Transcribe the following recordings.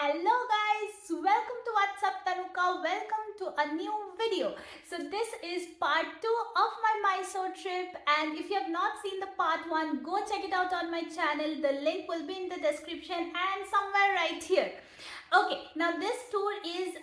Hello guys, welcome to What's Up Tanuka. Welcome to a new video. So this is part 2 of my Mysore trip, and if you have not seen the part 1, go check it out on my channel. The link will be in the description and somewhere right here. Okay, now this tour is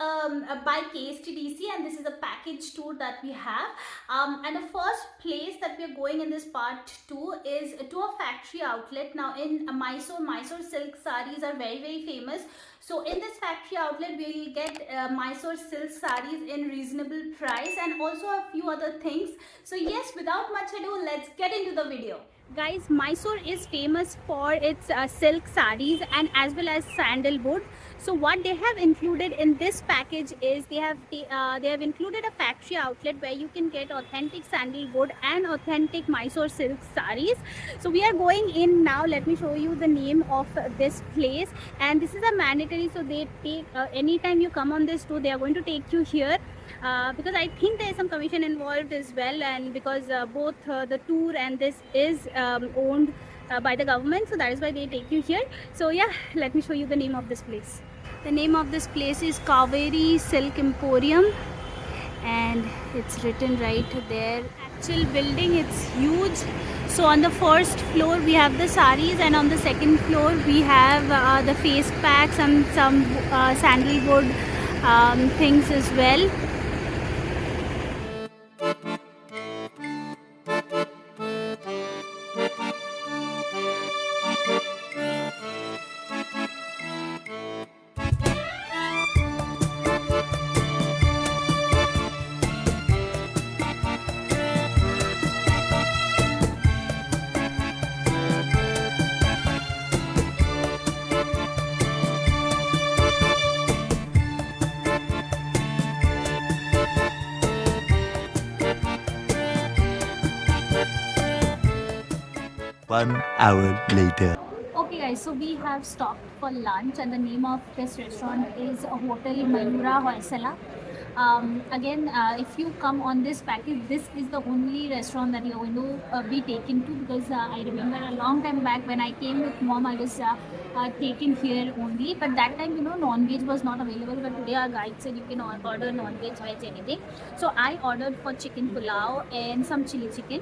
by KSTDC, and this is a package tour that we have. And the first place that we are going in this part 2 is to a factory outlet. Now in Mysore silk sarees are very famous. So in this factory outlet, we will get Mysore silk sarees in reasonable price and also a few other things. So yes, without much ado, let's get into the video. Guys, Mysore is famous for its silk sarees and as well as sandalwood. So what they have included in this package is they have included a factory outlet where you can get authentic sandalwood and authentic Mysore silk sarees. So we are going in now. Let me show you the name of this place, and this is a mandatory. So they take anytime you come on this tour, they are going to take you here. Because I think there is some commission involved as well, and because both the tour and this is owned by the government, so that is why they take you here. So yeah, let me show you the name of this place. The name of this place is Kaveri Silk Emporium, and it's written right there. Actual building, it's huge. So on the first floor we have the saris, and on the second floor we have the face packs and some sandalwood things as well. One hour later. Okay guys, so we have stopped for lunch, and the name of this restaurant is Hotel Mayura Hoysala. Again, if you come on this package, this is the only restaurant that you're going to be taken to, because I remember a long time back when I came with mom, I was taken here only, but that time non-veg was not available, but today our guide said you can order non-veg, veg, anything. So I ordered for chicken pulao and some chili chicken.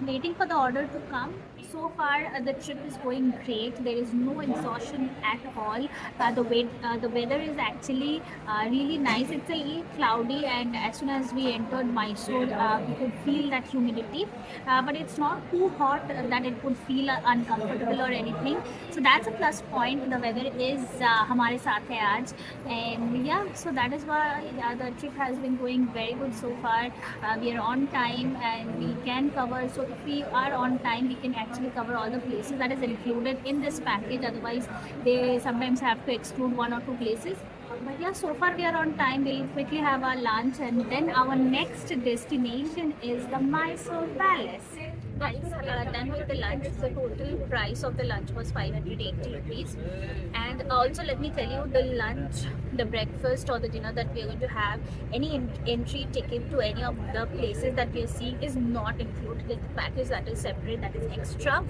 Waiting for the order to come. So far the trip is going great. There is no exhaustion at all. The weather is actually really nice. It's a little cloudy, and as soon as we entered Mysore, we could feel that humidity, but it's not too hot that it would feel uncomfortable or anything. So that's a plus point. The weather is hamare saath hai aaj, and yeah, so that is why the trip has been going very good so far. We are on time and we can cover. So if we are on time, we can actually cover all the places that is included in this package. Otherwise they sometimes have to exclude one or two places. But yeah, so far we are on time. We'll quickly have our lunch, and then our next destination is the Mysore Palace. Guys, done with the lunch. The total price of the lunch was 580 rupees. And also let me tell you, the lunch, the breakfast or the dinner that we are going to have, any entry ticket to any of the places that we are seeing is not included in the package. That is separate, that is extra.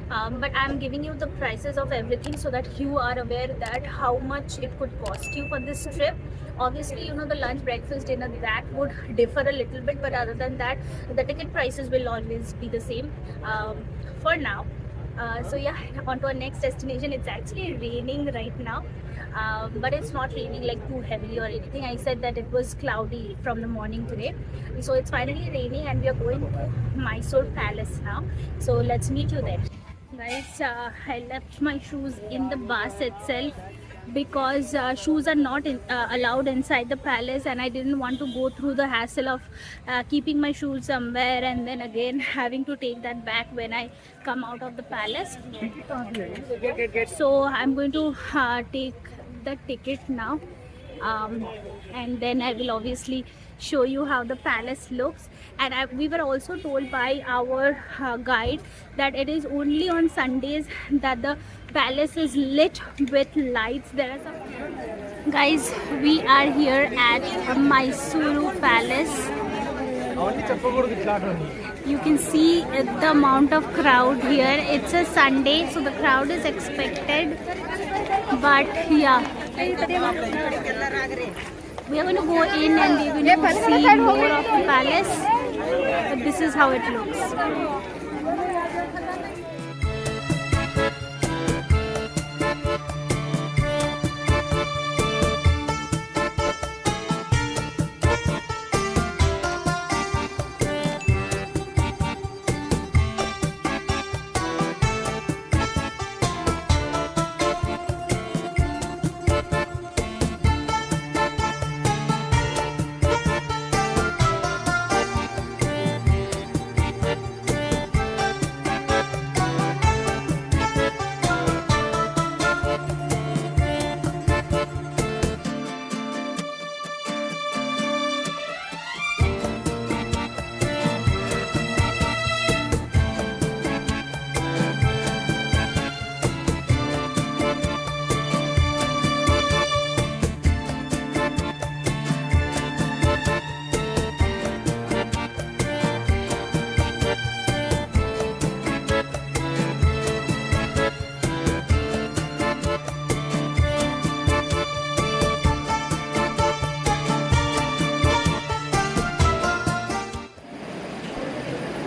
But I'm giving you the prices of everything so that you are aware that how much it could cost you for this trip. Obviously, the lunch, breakfast, dinner, that would differ a little bit, but other than that, the ticket prices will always be the same for now. So yeah, on to our next destination. It's actually raining right now, but it's not raining like too heavily or anything. I said that it was cloudy from the morning today, so it's finally raining, and we are going to Mysore Palace now. So let's meet you there. Guys, I left my shoes in the bus itself because shoes are not allowed inside the palace, and I didn't want to go through the hassle of keeping my shoes somewhere and then again having to take that back when I come out of the palace. So I'm going to take the ticket now, and then I will obviously show you how the palace looks. And we were also told by our guide that it is only on Sundays that the palace is lit with lights. There are some guys, we are here at Mysore Palace. You can see the amount of crowd here. It's a Sunday, so the crowd is expected. But yeah, we are going to go in and we're going to see more of the palace. But this is how it looks.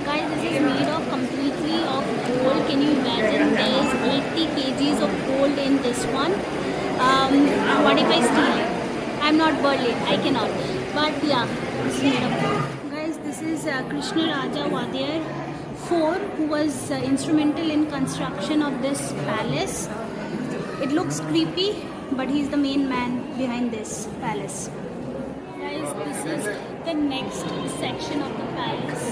Guys, this is made of completely of gold. Can you imagine? There is 80 kgs of gold in this one. What if I steal it? I'm not Berlin. I cannot. But yeah, it's made of gold. Guys, this is Krishna Raja Wadiyar IV, who was instrumental in construction of this palace. It looks creepy, but he's the main man behind this palace. Guys, this is the next section of the palace,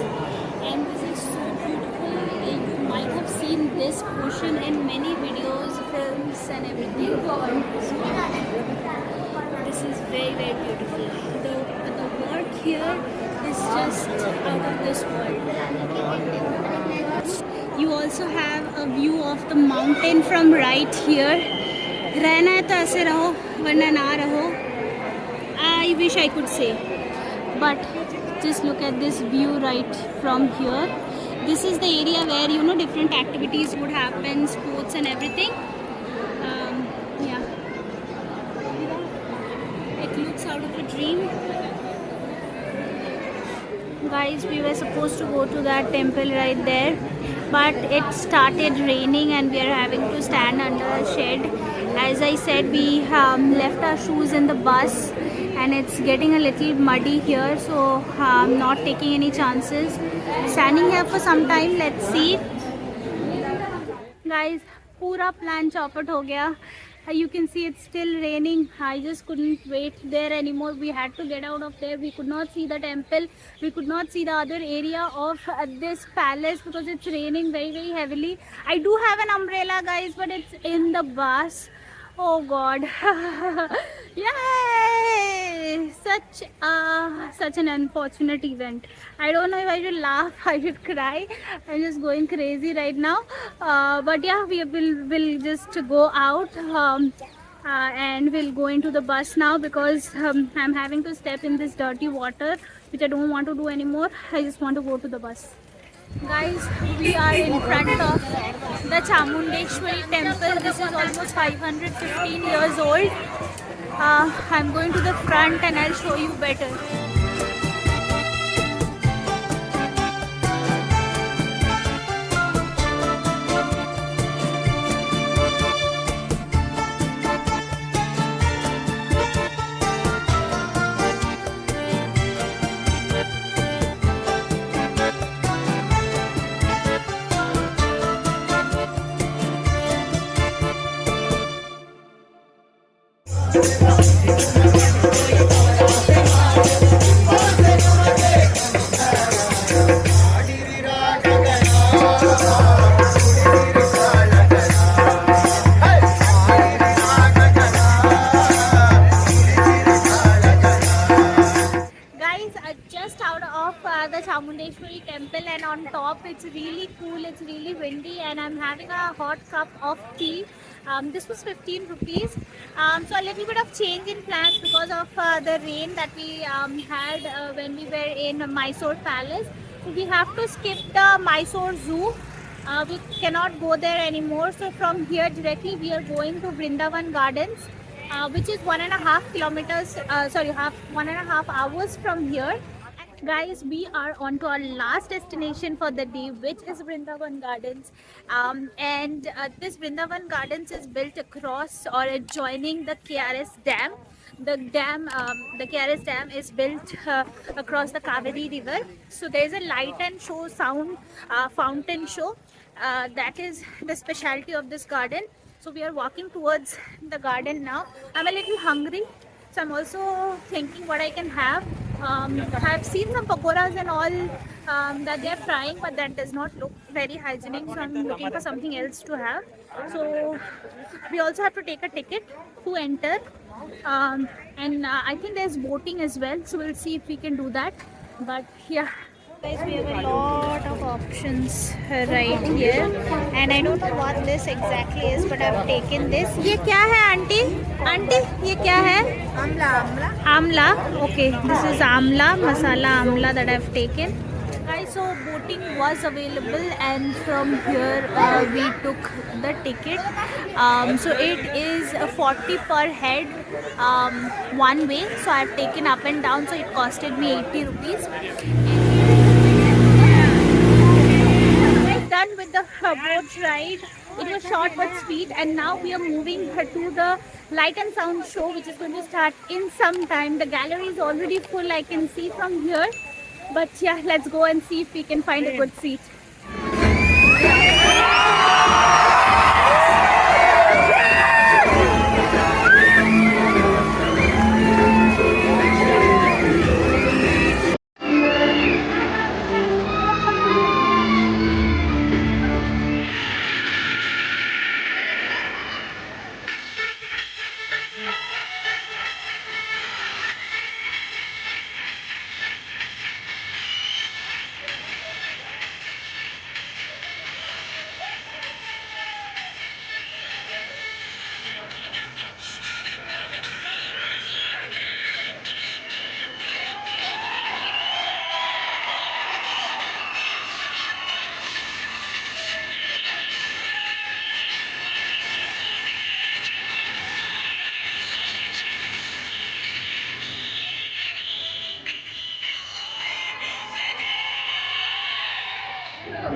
and this is so beautiful. You might have seen this portion in many videos, films and everything. This is very, very beautiful. The work here is just out of this world. You also have a view of the mountain from right here. रहना है तो ऐसे रहो, वरना ना रहो. I wish I could say, but just look at this view right from here. This is the area where, you know, different activities would happen, sports and everything. Yeah, it looks out of a dream. Guys, we were supposed to go to that temple right there, but it started raining and we are having to stand under a shed. As I said, we left our shoes in the bus and it's getting a little muddy here, so I'm not taking any chances. Standing here for some time, let's see. Guys, पूरा plan chopper हो गया. You can see it's still raining. I just couldn't wait there anymore. We had to get out of there. We could not see the temple. We could not see the other area of this palace because it's raining very, very heavily. I do have an umbrella, guys, but it's in the bus. Oh God. Yay! Such an unfortunate event. I don't know if I should laugh, I should cry. I'm just going crazy right now. But yeah, we'll just go out and we'll go into the bus now because I'm having to step in this dirty water, which I don't want to do anymore. I just want to go to the bus. Guys, we are in front of the Chamundeshwari temple. This is almost 515 years old. I'm going to the front and I'll show you better. The Chamundeshwari temple, and on top it's really cool, it's really windy, and I'm having a hot cup of tea. This was 15 rupees. So a little bit of change in plans because of the rain that we had when we were in Mysore Palace. we have to skip the Mysore Zoo. We cannot go there anymore. So from here directly we are going to Vrindavan Gardens, which is 1.5 kilometers. Sorry, 1.5 hours from here. Guys, we are on to our last destination for the day, which is Vrindavan Gardens. And this Vrindavan Gardens is built across or adjoining the KRS Dam. The KRS Dam is built across the Kaveri River. So there is a light and show sound fountain show. That is the specialty of this garden. So we are walking towards the garden now. I'm a little hungry, so I'm also thinking what I can have. I've seen some pakoras and all that they're frying, but that does not look very hygienic, so I'm looking for something else to have. So we also have to take a ticket to enter, and I think there's boating as well, so we'll see if we can do that. But yeah, guys, we have a lot of options right here, and I don't know what this exactly is, but I've taken this. ये क्या है aunty? Aunty ये क्या है? Amla. Okay, this is amla, masala amla that I've taken. Guys, so boating was available, and from here we took the ticket. So it is 40 per head one way. So I've taken up and down, so it costed me 80 rupees. Done with the boat ride. It was short but sweet, and now we are moving to the light and sound show, which is going to start in some time. The gallery is already full, I can see from here. But yeah, let's go and see if we can find a good seat.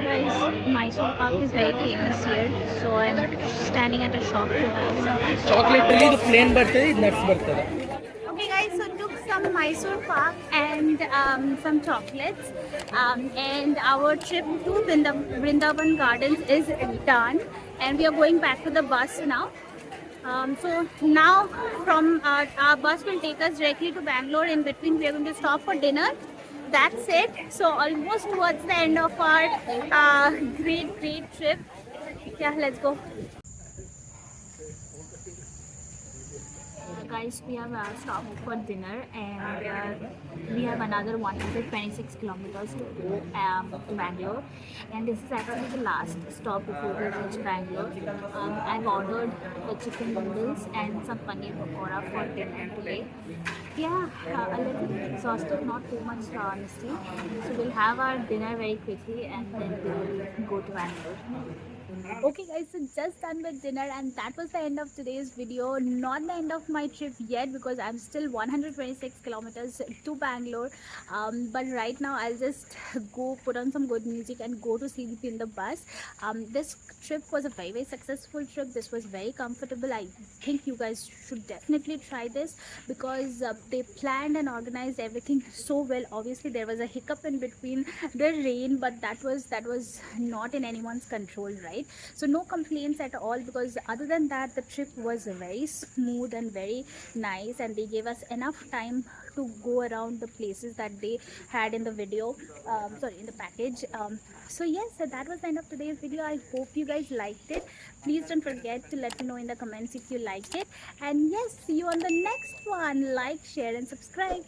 Guys, Mysore Park is very famous here, so I'm standing at a shop to have some. Chocolate really the plain butter, nuts butter. Okay guys, so took some Mysore Park and some chocolates, and our trip to Vrindavan Gardens is done, and we are going back to the bus now. So now from our bus will take us directly to Bangalore. In between we are going to stop for dinner. That's it. So almost towards the end of our great trip. Yeah, let's go. Guys, we have stopped for dinner, and we have another 126 kilometers to go to Bangalore, and this is actually the last stop before we reach Bangalore. I've ordered the chicken noodles and some paneer pakora for dinner today. Yeah, a little exhausted, not too much honestly. So we'll have our dinner very quickly, and then we'll go to Bangalore. Okay guys, so just done with dinner, and that was the end of today's video. Not the end of my trip yet, because I'm still 126 kilometers to Bangalore, but right now I'll just go put on some good music and go to sleep in the bus. This trip was a very successful trip. This was very comfortable. I think you guys should definitely try this, because they planned and organized everything so well. Obviously there was a hiccup in between, the rain, but that was not in anyone's control, right? So no complaints at all, because other than that the trip was very smooth and very nice, and they gave us enough time to go around the places that they had in the video, in the package. So yes, so that was the end of today's video. I hope you guys liked it. Please don't forget to let me know in the comments if you liked it, and yes, see you on the next one. Like, share and subscribe.